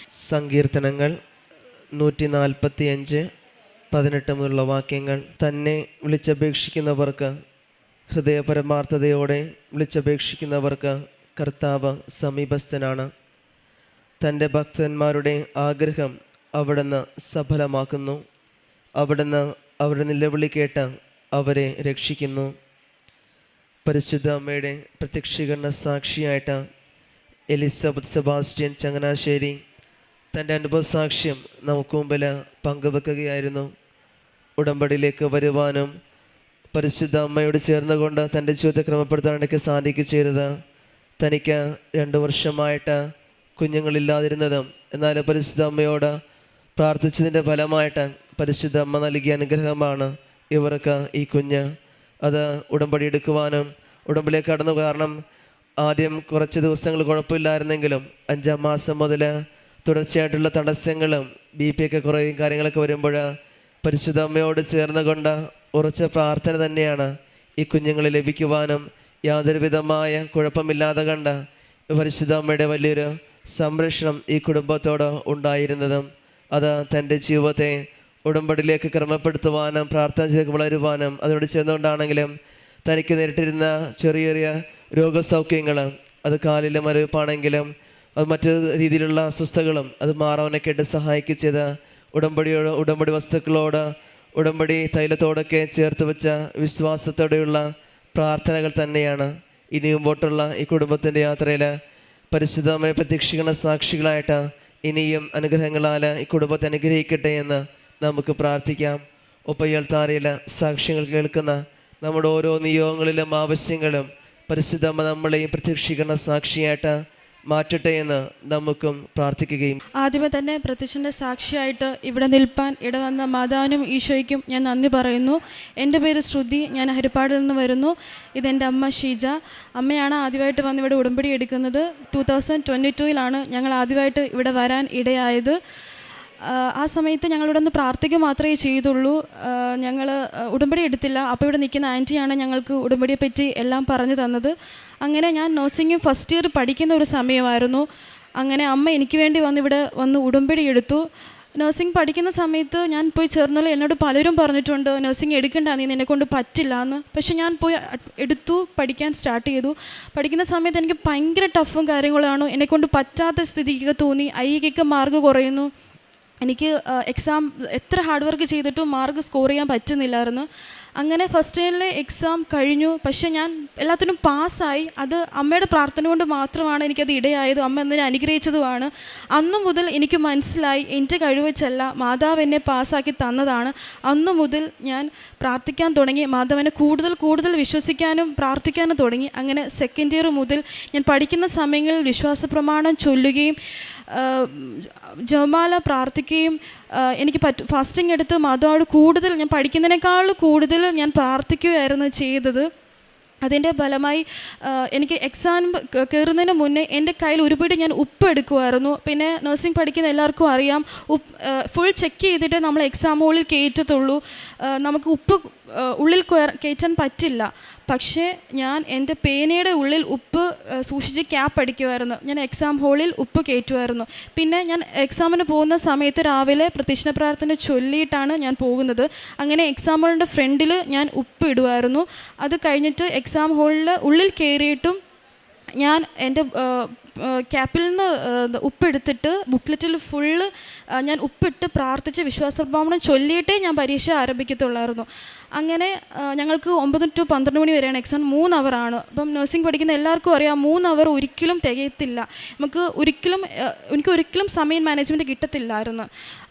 [SPEAKER 5] സങ്കീർത്തനങ്ങൾ 145:18 മുതലുള്ള വാക്യങ്ങൾ. തന്നെ വിളിച്ചപേക്ഷിക്കുന്നവർക്ക്, ഹൃദയപരമാർത്ഥതയോടെ വിളിച്ചപേക്ഷിക്കുന്നവർക്ക് കർത്താവ് സമീപസ്ഥനാണ്. തൻ്റെ ഭക്തന്മാരുടെ ആഗ്രഹം അവിടുന്ന് സഫലമാക്കുന്നു. അവിടുന്ന് അവരുടെ നിലവിളി കേട്ട് അവരെ രക്ഷിക്കുന്നു. പരിശുദ്ധ അമ്മയുടെ പ്രത്യക്ഷീകരണ സാക്ഷിയായിട്ട് എലിസബത്ത് സെബാസ്റ്റ്യൻ ചങ്ങനാശ്ശേരി തൻ്റെ അനുഭവ സാക്ഷ്യം നമുക്ക് മുമ്പിൽ പങ്കുവെക്കുകയായിരുന്നു. ഉടമ്പടിയിലേക്ക് വരുവാനും പരിശുദ്ധ അമ്മയോട് ചേർന്നുകൊണ്ട് തൻ്റെ ജീവിതത്തെ ക്രമപ്പെടുത്താനൊക്കെ സാധിക്കുകയത്. തനിക്ക് 2 വർഷമായിട്ട് കുഞ്ഞുങ്ങളില്ലാതിരുന്നതും എന്നാൽ പരിശുദ്ധ അമ്മയോട് പ്രാർത്ഥിച്ചതിൻ്റെ ഫലമായിട്ട് പരിശുദ്ധ അമ്മ നൽകിയ അനുഗ്രഹമാണ് ഇവർക്ക് ഈ കുഞ്ഞ്. അത് ഉടമ്പടി എടുക്കുവാനും ഉടമ്പടിയിലേക്ക് കടന്നു. കാരണം ആദ്യം കുറച്ച് ദിവസങ്ങൾ കുഴപ്പമില്ലായിരുന്നെങ്കിലും 5-ാം മാസം മുതൽ തുടർച്ചയായിട്ടുള്ള തടസ്സങ്ങളും BP ഒക്കെ കുറയും കാര്യങ്ങളൊക്കെ വരുമ്പോൾ പരിശുദ്ധ അമ്മയോട് ചേർന്നുകൊണ്ട് ഉറച്ച പ്രാർത്ഥന തന്നെയാണ് ഈ കുഞ്ഞുങ്ങളെ ലഭിക്കുവാനും യാതൊരു വിധമായ കുഴപ്പമില്ലാതെ കണ്ട പരിശുദ്ധ അമ്മയുടെ വലിയൊരു സംരക്ഷണം ഈ കുടുംബത്തോട് ഉണ്ടായിരുന്നതും അത് തൻ്റെ ജീവിതത്തെ ഉടമ്പടിയിലേക്ക് ക്രമപ്പെടുത്തുവാനും പ്രാർത്ഥനയിലേക്ക് വളരുവാനും അതോട് ചേർന്നുകൊണ്ടാണെങ്കിലും തനിക്ക് നേരിട്ടിരുന്ന ചെറിയ ചെറിയ രോഗസൗഖ്യങ്ങൾ, അത് കാലിലെ മരവിപ്പാണെങ്കിലും അത് മറ്റു രീതിയിലുള്ള അസ്വസ്ഥതകളും അത് മാറാനൊക്കെ ആയിട്ട് സഹായിച്ചത് ഉടമ്പടി വസ്തുക്കളോട് ഉടമ്പടി തൈലത്തോടൊക്കെ ചേർത്ത് വെച്ച വിശ്വാസത്തോടെയുള്ള പ്രാർത്ഥനകൾ തന്നെയാണ്. ഇനി മുമ്പോട്ടുള്ള ഈ കുടുംബത്തിൻ്റെ യാത്രയിൽ പരിശുദ്ധമായ പ്രത്യക്ഷീകരണ സാക്ഷികളായിട്ട് ഇനിയും അനുഗ്രഹങ്ങളാൽ ഈ കുടുംബത്തെ അനുഗ്രഹിക്കട്ടെ എന്ന് നമുക്ക് പ്രാർത്ഥിക്കാം. ഒപ്പയ്യൽത്താരയിൽ സാക്ഷ്യങ്ങൾ കേൾക്കുന്ന നമ്മുടെ ഓരോ നിയോഗങ്ങളിലും ആവശ്യങ്ങളും പരിശുദ്ധമ്മ നമ്മളെയും പ്രത്യക്ഷീകരണ സാക്ഷിയായിട്ട് മാറ്റട്ടെ എന്ന് നമുക്കും പ്രാർത്ഥിക്കുകയും.
[SPEAKER 6] ആദ്യമേ തന്നെ പ്രത്യക്ഷൻ്റെ സാക്ഷിയായിട്ട് ഇവിടെ നിൽപ്പാൻ ഇടവന്ന മാതാവിനും ഈശോയ്ക്കും ഞാൻ നന്ദി പറയുന്നു. എൻ്റെ പേര് ശ്രുതി, ഞാൻ ഹരിപ്പാടിൽ നിന്ന് വരുന്നു. ഇതെൻ്റെ അമ്മ ഷീജ. അമ്മയാണ് ആദ്യമായിട്ട് വന്ന് ഇവിടെ ഉടമ്പടി എടുക്കുന്നത്. 2022 ഞങ്ങൾ ആദ്യമായിട്ട് ഇവിടെ വരാൻ ഇടയായത്. ആ സമയത്ത് ഞങ്ങളിവിടെ നിന്ന് പ്രാർത്ഥിക്കുക മാത്രമേ ചെയ്തുള്ളൂ. ഞങ്ങൾ ഉടമ്പടി എടുത്തില്ല. അപ്പോൾ ഇവിടെ നിൽക്കുന്ന ആൻറ്റിയാണ് ഞങ്ങൾക്ക് ഉടമ്പടിയെ പറ്റി എല്ലാം പറഞ്ഞു തന്നത്. അങ്ങനെ ഞാൻ നഴ്സിംഗ് ഫസ്റ്റ് ഇയർ പഠിക്കുന്ന ഒരു സമയമായിരുന്നു. അങ്ങനെ അമ്മ എനിക്ക് വേണ്ടി ഇവിടെ വന്ന് ഉടമ്പടി എടുത്തു. നഴ്സിംഗ് പഠിക്കുന്ന സമയത്ത് ഞാൻ പോയി ചേർന്നാൽ എന്നോട് പലരും പറഞ്ഞിട്ടുണ്ട് നഴ്സിംഗ് എടുക്കണ്ട, നീ നിന്നെക്കൊണ്ട് പറ്റില്ല എന്ന്. പക്ഷെ ഞാൻ പോയി എടുത്തു, പഠിക്കാൻ സ്റ്റാർട്ട് ചെയ്തു. പഠിക്കുന്ന സമയത്ത് എനിക്ക് ഭയങ്കര ടഫും കാര്യങ്ങളാണ്. എന്നെക്കൊണ്ട് പറ്റാത്ത സ്ഥിതിക്ക് തോന്നി. ഐക്ക് മാർക്ക് കുറയുന്നു. എനിക്ക് എക്സാം എത്ര ഹാർഡ് വർക്ക് ചെയ്തിട്ടും മാർക്ക് സ്കോർ ചെയ്യാൻ പറ്റുന്നില്ലായിരുന്നു. അങ്ങനെ ഫസ്റ്റ് ഇയറിലെ എക്സാം കഴിഞ്ഞു. പക്ഷേ ഞാൻ എല്ലാത്തിനും പാസ്സായി. അത് അമ്മയുടെ പ്രാർത്ഥന കൊണ്ട് മാത്രമാണ് എനിക്കത് ഇടയായത്. അമ്മ എന്നെ അനുഗ്രഹിച്ചതുമാണ്. അന്നു മുതൽ എനിക്ക് മനസ്സിലായി എൻ്റെ കഴിവച്ചല്ല, മാതാവ് എന്നെ പാസ്സാക്കി തന്നതാണ്. അന്നു മുതൽ ഞാൻ പ്രാർത്ഥിക്കാൻ തുടങ്ങി. മാതാവിനെ കൂടുതൽ കൂടുതൽ വിശ്വസിക്കാനും പ്രാർത്ഥിക്കാനും തുടങ്ങി. അങ്ങനെ സെക്കൻഡ് ഇയർ മുതൽ ഞാൻ പഠിക്കുന്ന സമയങ്ങളിൽ വിശ്വാസ പ്രമാണം ചൊല്ലുകയും ജപമാല പ്രാർത്ഥിക്കുകയും എനിക്ക് ഫാസ്റ്റിംഗ് എടുത്ത് മാതാവോട് കൂടുതൽ, ഞാൻ പഠിക്കുന്നതിനേക്കാൾ കൂടുതൽ ഞാൻ പ്രാർത്ഥിക്കുകയായിരുന്നു ചെയ്തത്. അതിൻ്റെ ഫലമായി എനിക്ക് എക്സാം കയറുന്നതിന് മുന്നേ എൻ്റെ കയ്യിൽ ഒരുപാട് ഞാൻ ഉപ്പ് എടുക്കുമായിരുന്നു. പിന്നെ നഴ്സിംഗ് പഠിക്കുന്ന എല്ലാവർക്കും അറിയാം, ഫുൾ ചെക്ക് ചെയ്തിട്ട് നമ്മൾ എക്സാം ഹോളിൽ കയറ്റത്തുള്ളൂ. നമുക്ക് ഉപ്പ് ഉള്ളിൽ കയറ്റാൻ പറ്റില്ല. പക്ഷേ ഞാൻ എൻ്റെ പേനയുടെ ഉള്ളിൽ ഉപ്പ് സൂക്ഷിച്ച് ക്യാപ്പ് അടിക്കുമായിരുന്നു. ഞാൻ എക്സാം ഹോളിൽ ഉപ്പ് കയറ്റുമായിരുന്നു. പിന്നെ ഞാൻ എക്സാമിന് പോകുന്ന സമയത്ത് രാവിലെ പ്രത്യക്ഷ പ്രാർത്ഥന ചൊല്ലിയിട്ടാണ് ഞാൻ പോകുന്നത്. അങ്ങനെ എക്സാം ഹോളിൻ്റെ ഫ്രണ്ടിൽ ഞാൻ ഉപ്പ് ഇടുമായിരുന്നു. അത് കഴിഞ്ഞിട്ട് എക്സാം ഹോളിൽ ഉള്ളിൽ കയറിയിട്ടും ഞാൻ എൻ്റെ ക്യാപ്പിൽ നിന്ന് ഉപ്പെടുത്തിട്ട് ബുക്ക്ലെറ്റിൽ ഫുള്ള് ഞാൻ ഉപ്പിട്ട് പ്രാർത്ഥിച്ച് വിശ്വാസപ്രമാണം ചൊല്ലിയിട്ടേ ഞാൻ പരീക്ഷ ആരംഭിക്കത്തുള്ളായിരുന്നു. അങ്ങനെ ഞങ്ങൾക്ക് 9 to 12 മണി വരെയാണ് എക്സാം. 3 അവറാണ്. അപ്പം നഴ്സിംഗ് പഠിക്കുന്ന എല്ലാവർക്കും അറിയാം 3 അവർ ഒരിക്കലും തികയത്തില്ല. എനിക്ക് ഒരിക്കലും സമയം മാനേജ്മെൻറ്റ് കിട്ടത്തില്ലായിരുന്നു.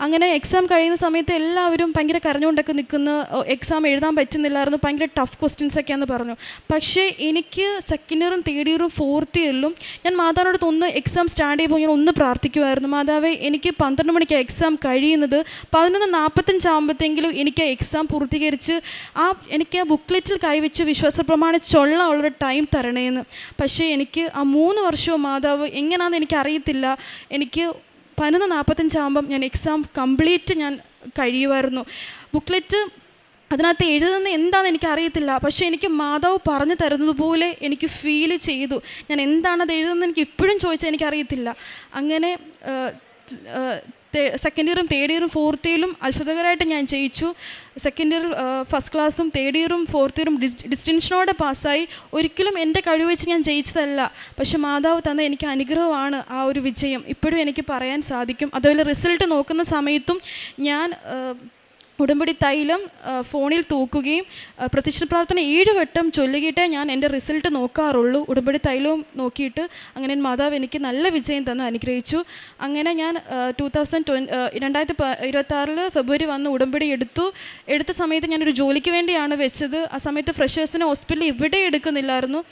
[SPEAKER 6] അങ്ങനെ എക്സാം കഴിയുന്ന സമയത്ത് എല്ലാവരും ഭയങ്കര കരഞ്ഞുകൊണ്ടൊക്കെ നിൽക്കുന്ന, എക്സാം എഴുതാൻ പറ്റുന്നില്ലായിരുന്നു, ഭയങ്കര ടഫ് ക്വസ്റ്റ്യൻസൊക്കെയാണെന്ന് പറഞ്ഞു. പക്ഷേ എനിക്ക് സെക്കൻഡ് ഇയറും തേർഡ് ഇയറും ഫോർത്ത് ഇയറിലും ഞാൻ മാതാവിനോട് ഒന്ന് എക്സാം സ്റ്റാർട്ട് ചെയ്യുമ്പോൾ ഞാൻ ഒന്ന് പ്രാർത്ഥിക്കുമായിരുന്നു. മാതാവേ, എനിക്ക് 12 മണിക്ക് എക്സാം കഴിയുന്നത് 11:45 ആകുമ്പോഴത്തെങ്കിലും എനിക്ക് എക്സാം പൂർത്തീകരിച്ച് എനിക്ക് ആ ബുക്ക്ലെറ്റിൽ കൈവച്ച് വിശ്വാസപ്രമാണം ചൊല്ലാനുള്ളൊരു ടൈം തരണേന്ന്. പക്ഷേ എനിക്ക് ആ 3 വർഷവും മാതാവ് എങ്ങനെയാണെന്ന് എനിക്കറിയത്തില്ല, എനിക്ക് 11:45 ആകുമ്പം ഞാൻ എക്സാം കംപ്ലീറ്റ് ഞാൻ കഴിയുമായിരുന്നു. ബുക്ക്ലെറ്റ് അതിനകത്ത് എഴുതുന്ന എന്താണെന്ന് എനിക്കറിയത്തില്ല. പക്ഷേ എനിക്ക് മാതാവ് പറഞ്ഞു തരുന്നത് പോലെ എനിക്ക് ഫീൽ ചെയ്തു. ഞാൻ എന്താണത് എഴുതുന്നത് എനിക്ക് ഇപ്പോഴും ചോദിച്ചാൽ എനിക്കറിയത്തില്ല. അങ്ങനെ സെക്കൻഡ് ഇയറും തേർഡ് ഇയറും ഫോർത്ത് ഇയറിലും അത്ഭുതകരമായിട്ട് ഞാൻ ജയിച്ചു. സെക്കൻഡ് ഇയർ ഫസ്റ്റ് ക്ലാസ്സും തേർഡ് ഇയറും ഫോർത്ത് ഇയറും ഡിസ്റ്റിങ്ഷനോടെ പാസ്സായി. ഒരിക്കലും എൻ്റെ കഴിവ് വെച്ച് ഞാൻ ജയിച്ചതല്ല, പക്ഷെ മാതാവ് തന്ന എനിക്ക് അനുഗ്രഹമാണ് ആ ഒരു വിജയം. ഇപ്പോഴും എനിക്ക് പറയാൻ സാധിക്കും. അതുപോലെ റിസൾട്ട് നോക്കുന്ന സമയത്തും ഞാൻ ഉടമ്പടി തൈലം ഫോണിൽ തൂക്കുകയും പ്രത്യക്ഷ പ്രാർത്ഥന 7 വട്ടം ചൊല്ലുകിയിട്ടേ ഞാൻ എൻ്റെ റിസൾട്ട് നോക്കാറുള്ളൂ. ഉടമ്പടി തൈലവും നോക്കിയിട്ട് അങ്ങനെ മാതാവ് എനിക്ക് നല്ല വിജയം തന്ന് അനുഗ്രഹിച്ചു. അങ്ങനെ ഞാൻ 2026 ഫെബ്രുവരി വന്ന് ഉടമ്പടി എടുത്ത സമയത്ത് ഞാനൊരു ജോലിക്ക് വേണ്ടിയാണ് വെച്ചത്. ആ സമയത്ത് ഫ്രഷേഴ്സിനെ ഹോസ്പിറ്റലിൽ ഇവിടെ എടുക്കുന്നില്ലായിരുന്നു.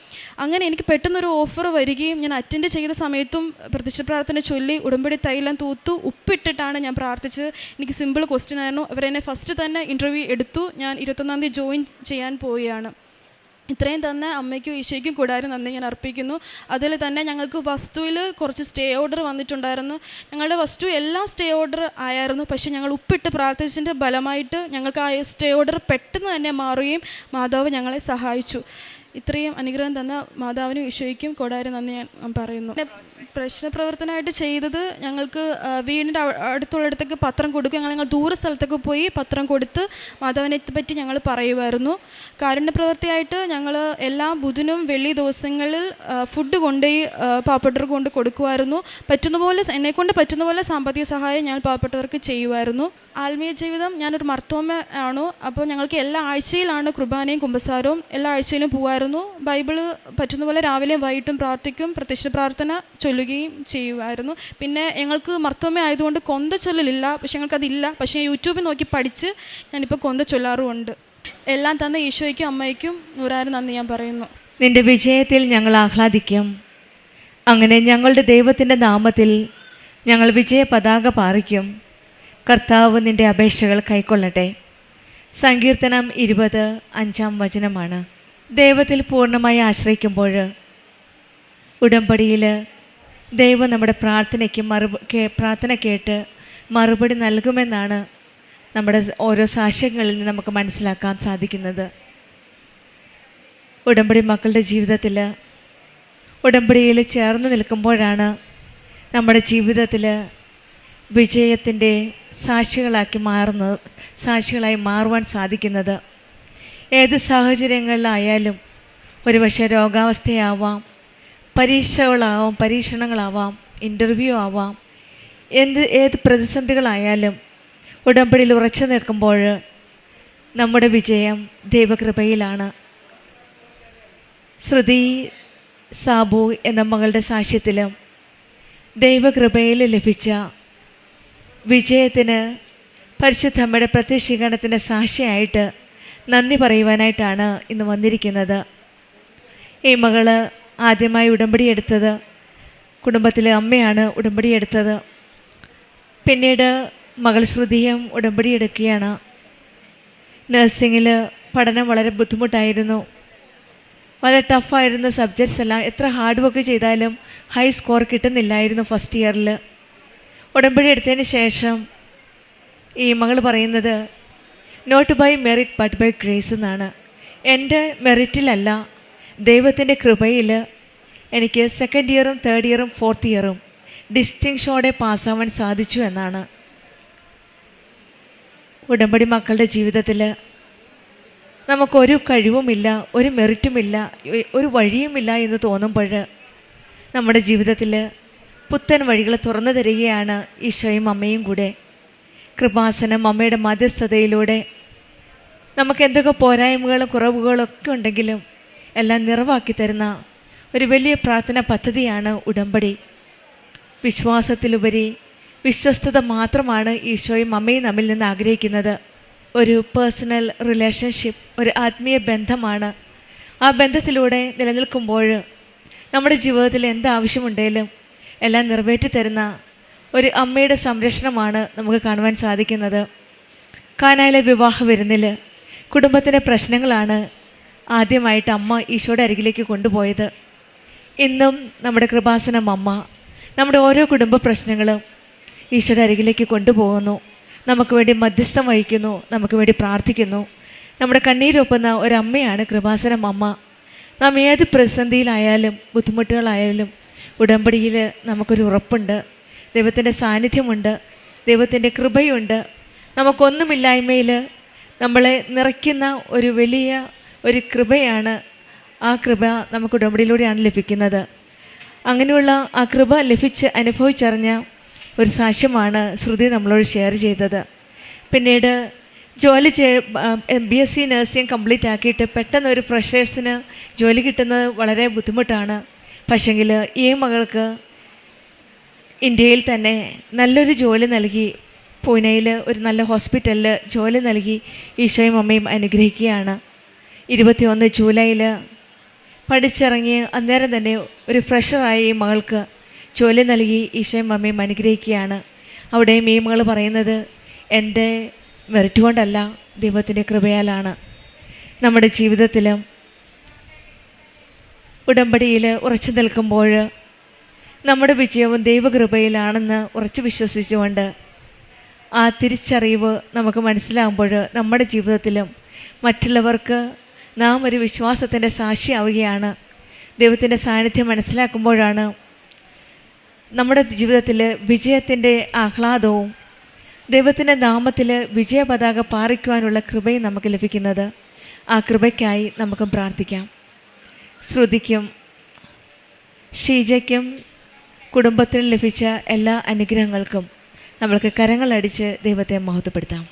[SPEAKER 6] അങ്ങനെ എനിക്ക് പെട്ടെന്നൊരു ഓഫർ വരികയും ഞാൻ അറ്റൻഡ് ചെയ്ത സമയത്തും പ്രത്യക്ഷ പ്രാർത്ഥന ചൊല്ലി ഉടമ്പടി തൈലം തൂത്തു ഉപ്പിട്ടിട്ടാണ് ഞാൻ പ്രാർത്ഥിച്ചത്. എനിക്ക് സിമ്പിൾ ക്വസ്റ്റ്യൻ ആയിരുന്നു. അവരെന്നെ ഫസ്റ്റ് തന്നെ ഇൻ്റർവ്യൂ എടുത്തു. ഞാൻ 21-ാം തീയതി ജോയിൻ ചെയ്യാൻ പോവുകയാണ്. ഇത്രയും തന്നെ അമ്മയ്ക്കും ഈശോയ്ക്കും കൂടാതെ നന്ദി ഞാൻ അർപ്പിക്കുന്നു. അതിൽ തന്നെ ഞങ്ങൾക്ക് വസ്തുവിൽ കുറച്ച് സ്റ്റേ ഓർഡർ വന്നിട്ടുണ്ടായിരുന്നു. ഞങ്ങളുടെ വസ്തു എല്ലാം സ്റ്റേ ഓർഡർ ആയിരുന്നു. പക്ഷേ ഞങ്ങൾ ഉപ്പിട്ട് പ്രാർത്ഥിച്ചതിൻ്റെ ഫലമായിട്ട് ഞങ്ങൾക്ക് ആ സ്റ്റേ ഓർഡർ പെട്ടെന്ന് തന്നെ മാറുകയും മാതാവ് ഞങ്ങളെ സഹായിച്ചു. ഇത്രയും അനുഗ്രഹം തന്ന മാതാവിനും ഈശോയ്ക്കും കൂടാതെ നന്ദി ഞാൻ പറയുന്നു. പ്രശ്നപ്രവർത്തനമായിട്ട് ചെയ്തത് ഞങ്ങൾക്ക് വീടിൻ്റെ അടുത്തുള്ളിടത്തേക്ക് പത്രം കൊടുക്കും. ഞങ്ങൾ ദൂര സ്ഥലത്തൊക്കെ പോയി പത്രം കൊടുത്ത് മാതാവിനെ പറ്റി ഞങ്ങൾ പറയുമായിരുന്നു. കാരുണ്യപ്രവൃത്തിയായിട്ട് ഞങ്ങൾ എല്ലാ ബുധനും വെള്ളി ദിവസങ്ങളിൽ ഫുഡ് കൊണ്ടുപോയി പാവപ്പെട്ടവർക്ക് കൊണ്ട് കൊടുക്കുമായിരുന്നു. എന്നെക്കൊണ്ട് പറ്റുന്ന പോലെ സാമ്പത്തിക സഹായം ഞാൻ പാവപ്പെട്ടവർക്ക് ചെയ്യുമായിരുന്നു. ആത്മീയ ജീവിതം, ഞാനൊരു മർത്തോമ ആണ്. അപ്പോൾ ഞങ്ങൾക്ക് എല്ലാ ആഴ്ചയിലാണ് കുർബാനയും കുമ്പസാരവും. എല്ലാ ആഴ്ചയിലും പോകുമായിരുന്നു. ബൈബിള് പറ്റുന്ന പോലെ രാവിലെയും വൈകിട്ടും പ്രാർത്ഥിക്കും. പ്രത്യക്ഷ പ്രാർത്ഥന ചൊല്ലുകയും ചെയ്യുമായിരുന്നു. പിന്നെ ഞങ്ങൾക്ക് മർത്തോമ ആയതുകൊണ്ട് കൊന്ത ചൊല്ലലില്ല. പക്ഷെ ഞങ്ങൾക്കതില്ല. പക്ഷേ യൂട്യൂബിൽ നോക്കി പഠിച്ച് ഞാനിപ്പോൾ കൊന്ത ചൊല്ലാറുമുണ്ട്. എല്ലാം തന്ന ഈശോയ്ക്കും അമ്മയ്ക്കും 100,000 നന്ദി ഞാൻ പറയുന്നു.
[SPEAKER 7] നിൻ്റെ വിജയത്തിൽ ഞങ്ങൾ ആഹ്ലാദിക്കും. അങ്ങനെ ഞങ്ങളുടെ ദൈവത്തിൻ്റെ നാമത്തിൽ ഞങ്ങൾ വിജയ പതാക പാറിക്കും. കർത്താവ് നിൻ്റെ അപേക്ഷകൾ കൈക്കൊള്ളട്ടെ. സങ്കീർത്തനം 20:5 ദൈവത്തിൽ പൂർണ്ണമായി ആശ്രയിക്കുമ്പോൾ ഉടമ്പടിയിൽ ദൈവം നമ്മുടെ പ്രാർത്ഥന കേട്ട് മറുപടി നൽകുമെന്നാണ് നമ്മുടെ ഓരോ സാക്ഷ്യങ്ങളിൽ നിന്ന് നമുക്ക് മനസ്സിലാക്കാൻ സാധിക്കുന്നത്. ഉടമ്പടി മക്കളുടെ ജീവിതത്തിൽ ഉടമ്പടിയിൽ ചേർന്ന് നിൽക്കുമ്പോഴാണ് നമ്മുടെ ജീവിതത്തിൽ വിജയത്തിൻ്റെ സാക്ഷികളായി മാറുവാൻ സാധിക്കുന്നത്. ഏത് സാഹചര്യങ്ങളിലായാലും ഒരുപക്ഷെ രോഗാവസ്ഥയാവാം, പരീക്ഷണങ്ങളാവാം, ഇൻ്റർവ്യൂ ആവാം, ഏത് പ്രതിസന്ധികളായാലും ഉടമ്പടിയിൽ ഉറച്ചു നിൽക്കുമ്പോൾ നമ്മുടെ വിജയം ദൈവകൃപയിലാണ്. ശ്രുതി സാബു എന്ന മകളുടെ സാക്ഷ്യത്തിലും ദൈവകൃപയിൽ ലഭിച്ച വിജയത്തിന് പരിശുദ്ധമ്മയുടെ പ്രത്യക്ഷീകരണത്തിൻ്റെ സാക്ഷിയായിട്ട് നന്ദി പറയുവാനായിട്ടാണ് ഇന്ന് വന്നിരിക്കുന്നത്. ഈ മകള് ആദ്യമായി ഉടമ്പടി എടുത്തത് കുടുംബത്തിലെ അമ്മയാണ് ഉടമ്പടി എടുത്തത്. പിന്നീട് മകൾ ശ്രുതിയും ഉടമ്പടി എടുക്കുകയാണ്. നഴ്സിങ്ങിൽ പഠനം വളരെ ബുദ്ധിമുട്ടായിരുന്നു, വളരെ ടഫായിരുന്നു സബ്ജക്ട്സ് എല്ലാം. എത്ര ഹാർഡ് വർക്ക് ചെയ്താലും ഹൈ സ്കോർ കിട്ടുന്നില്ലായിരുന്നു ഫസ്റ്റ് ഇയറിൽ. ഉടമ്പടി എടുത്തതിന് ശേഷം ഈ മകൾ പറയുന്നത് not by merit but by grace എന്നാണ്. എൻ്റെ മെറിറ്റിലല്ല, ദൈവത്തിൻ്റെ കൃപയിൽ എനിക്ക് സെക്കൻഡ് ഇയറും തേർഡ് ഇയറും ഫോർത്ത് ഇയറും ഡിസ്റ്റിങ്ഷോടെ പാസ്സാവാൻ സാധിച്ചു എന്നാണ്. ഉടമ്പടി മക്കളുടെ ജീവിതത്തിൽ നമുക്കൊരു കഴിവുമില്ല, ഒരു മെറിറ്റുമില്ല, ഒരു വഴിയുമില്ല എന്ന് തോന്നുമ്പോൾ നമ്മുടെ ജീവിതത്തിൽ പുത്തൻ വഴികൾ തുറന്നു തരികയാണ് ഈശോയും അമ്മയും കൂടെ. കൃപാസനം അമ്മയുടെ മധ്യസ്ഥതയിലൂടെ നമുക്ക് എന്തൊക്കെ പോരായ്മകളും കുറവുകളൊക്കെ ഉണ്ടെങ്കിലും എല്ലാം നിറവാക്കി തരുന്ന ഒരു വലിയ പ്രാർത്ഥന പദ്ധതിയാണ് ഉടമ്പടി. വിശ്വാസത്തിലുപരി വിശ്വസ്തത മാത്രമാണ് ഈശോയും അമ്മയും നമ്മിൽ നിന്ന് ആഗ്രഹിക്കുന്നത്. ഒരു പേഴ്സണൽ റിലേഷൻഷിപ്പ്, ഒരു ആത്മീയ ബന്ധമാണ്. ആ ബന്ധത്തിലൂടെ നിലനിൽക്കുമ്പോൾ നമ്മുടെ ജീവിതത്തിൽ എന്താവശ്യമുണ്ടെങ്കിലും എല്ലാം നിറവേറ്റി തരുന്ന ഒരു അമ്മയുടെ സംരക്ഷണമാണ് നമുക്ക് കാണുവാൻ സാധിക്കുന്നത്. കാനായിലെ വിവാഹ വിരുന്നിൽ കുടുംബത്തിൻ്റെ പ്രശ്നങ്ങളാണ് ആദ്യമായിട്ട് അമ്മ ഈശോയുടെ അരികിലേക്ക് കൊണ്ടുപോയത്. ഇന്നും നമ്മുടെ കൃപാസനം അമ്മ നമ്മുടെ ഓരോ കുടുംബ പ്രശ്നങ്ങളും ഈശോയുടെ അരികിലേക്ക് കൊണ്ടുപോകുന്നു, നമുക്ക് വേണ്ടി മധ്യസ്ഥം വഹിക്കുന്നു, നമുക്ക് വേണ്ടി പ്രാർത്ഥിക്കുന്നു. നമ്മുടെ കണ്ണീരൊപ്പുന്ന ഒരമ്മയാണ് കൃപാസനം അമ്മ. നാം ഏത് പ്രതിസന്ധിയിലായാലും ബുദ്ധിമുട്ടുകളായാലും ഉടമ്പടിയിൽ നമുക്കൊരു ഉറപ്പുണ്ട്, ദൈവത്തിൻ്റെ സാന്നിധ്യമുണ്ട്, ദൈവത്തിൻ്റെ കൃപയുണ്ട്. നമുക്കൊന്നുമില്ലായ്മയിൽ നമ്മളെ നിറയ്ക്കുന്ന ഒരു വലിയ ഒരു കൃപയാണ്. ആ കൃപ നമുക്ക് ഉടമ്പടിയിലൂടെയാണ് ലഭിക്കുന്നത്. അങ്ങനെയുള്ള ആ കൃപ ലഭിച്ച് അനുഭവിച്ചറിഞ്ഞ ഒരു സാക്ഷ്യമാണ് ശ്രുതി നമ്മളോട് ഷെയർ ചെയ്തത്. പിന്നീട് BSc നഴ്സിംഗ് കംപ്ലീറ്റ് ആക്കിയിട്ട് പെട്ടെന്ന് ഒരു ഫ്രഷേഴ്സിന് ജോലി കിട്ടുന്നത് വളരെ ബുദ്ധിമുട്ടാണ്. പക്ഷെങ്കിൽ ഈ മകൾക്ക് ഇന്ത്യയിൽ തന്നെ നല്ലൊരു ജോലി നൽകി, പൂനെയിൽ ഒരു നല്ല ഹോസ്പിറ്റലിൽ ജോലി നൽകി ഈശോയും അമ്മയും അനുഗ്രഹിക്കുകയാണ്. 21 ജൂലൈയിൽ പഠിച്ചിറങ്ങി അന്നേരം തന്നെ ഒരു ഫ്രഷറായി ഈ മകൾക്ക് ജോലി നൽകി ഈശോയും അമ്മയും അനുഗ്രഹിക്കുകയാണ്. അവിടെയും ഈ മകൾ പറയുന്നത് എൻ്റെ മെറിറ്റ് കൊണ്ടല്ല, ദൈവത്തിൻ്റെ കൃപയാലാണ്. നമ്മുടെ ജീവിതത്തിലും ഉടമ്പടിയിൽ ഉറച്ചു നിൽക്കുമ്പോൾ നമ്മുടെ വിജയവും ദൈവകൃപയിലാണെന്ന് ഉറച്ചു വിശ്വസിച്ചുകൊണ്ട് ആ തിരിച്ചറിവ് നമുക്ക് മനസ്സിലാകുമ്പോൾ നമ്മുടെ ജീവിതത്തിലും മറ്റുള്ളവർക്ക് നാം ഒരു വിശ്വാസത്തിൻ്റെ സാക്ഷിയാവുകയാണ്. ദൈവത്തിൻ്റെ സാന്നിധ്യം മനസ്സിലാക്കുമ്പോഴാണ് നമ്മുടെ ജീവിതത്തിൽ വിജയത്തിൻ്റെ ആഹ്ലാദവും ദൈവത്തിൻ്റെ നാമത്തിൽ വിജയപതാക പാറിക്കുവാനുള്ള കൃപയും നമുക്ക് ലഭിക്കുന്നത്. ആ കൃപയ്ക്കായി നമുക്ക് പ്രാർത്ഥിക്കാം. ശ്രുതിക്കും ഷീജയ്ക്കും കുടുംബത്തിന് ലഭിച്ച എല്ലാ അനുഗ്രഹങ്ങൾക്കും നമ്മൾക്ക് കരങ്ങളടിച്ച് ദൈവത്തെ മഹത്വപ്പെടുത്താം.